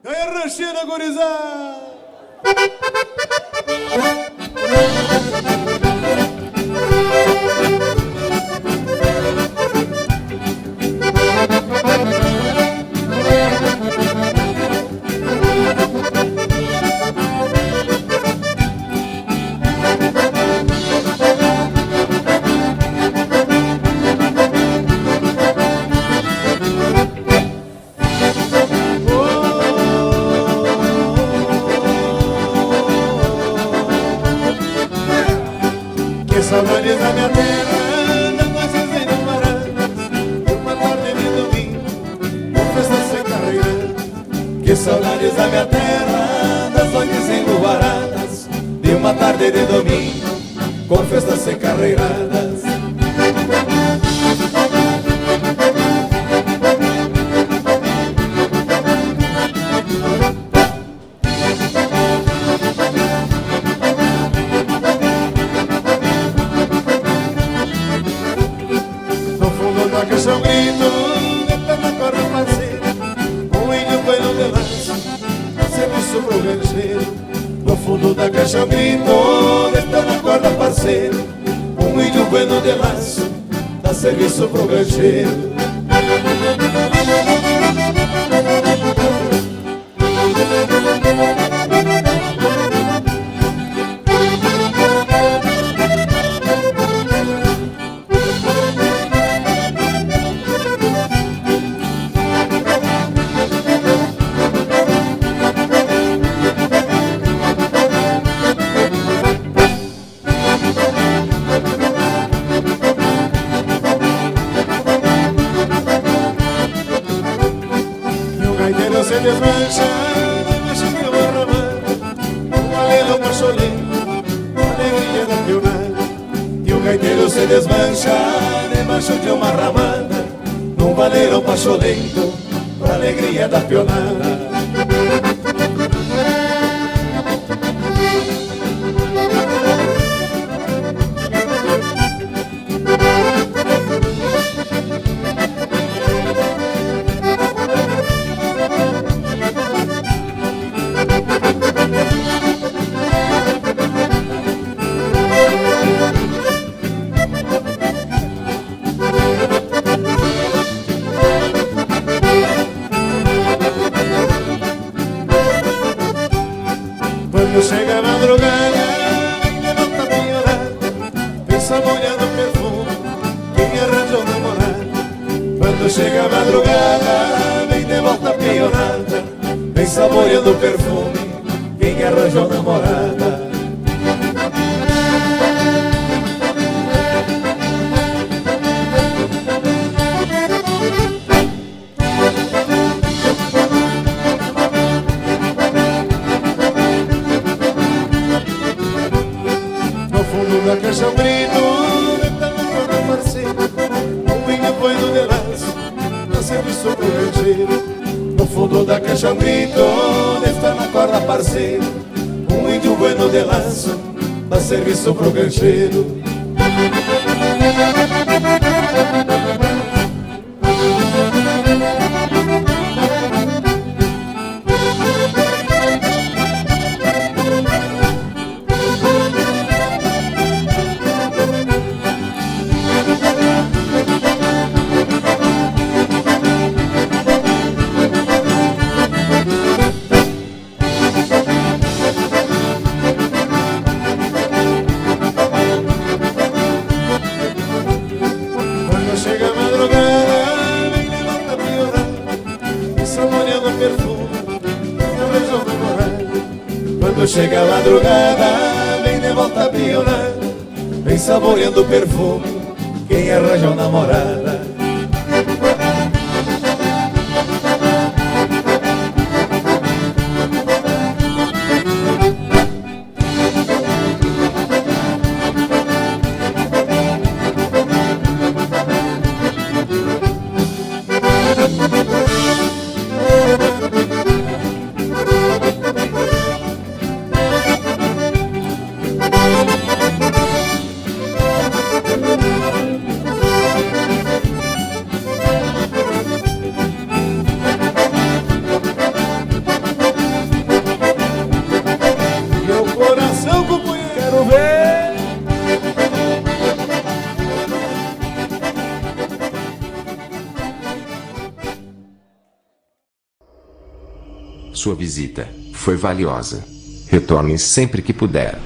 Ganha rancheira, gurizada! Que saudades da minha terra, das nossas enamoradas, de uma tarde de domingo, com festa sem carreira. Que saudades da minha terra, das noites enluvaradas, de uma tarde de domingo, com festas sem carreiradas. Que só grito de na corda parceira, um índio bueno de lança, serviço pro gancheiro. No fundo da caixa grito de na corda parceira, um índio bueno de lança, dá serviço pro gancheiro. Se desmancha, desmancha que eu vou ramar, um alelo pacholeiro, alegria da pionada. E o gaiteiro se desmancha debaixo de uma ramada, num valeiro pacholeiro, pra alegria da pionada. Quando chega a madrugada, ainda não tá piorada, pensa molhando o perfume, quem arranjou namorada. Quando chega a madrugada, vem de volta piorada, vem saboreando o perfume, quem arranjou namorada. Da caixa um grito, dentro da corda parceira, um vinho bueno de laço, dá serviço pro gancheiro. No fundo da caixa um grito, dentro da corda parceira, um índio bueno de laço, dá serviço pro gancheiro. Chega a madrugada, vem de volta piorada, e saboreando o perfume, não resolve morar. Quando chega a madrugada, vem de volta piorada, vem saboreando o perfume, quem arranjou namorada. Sua visita foi valiosa. Retorne sempre que puder.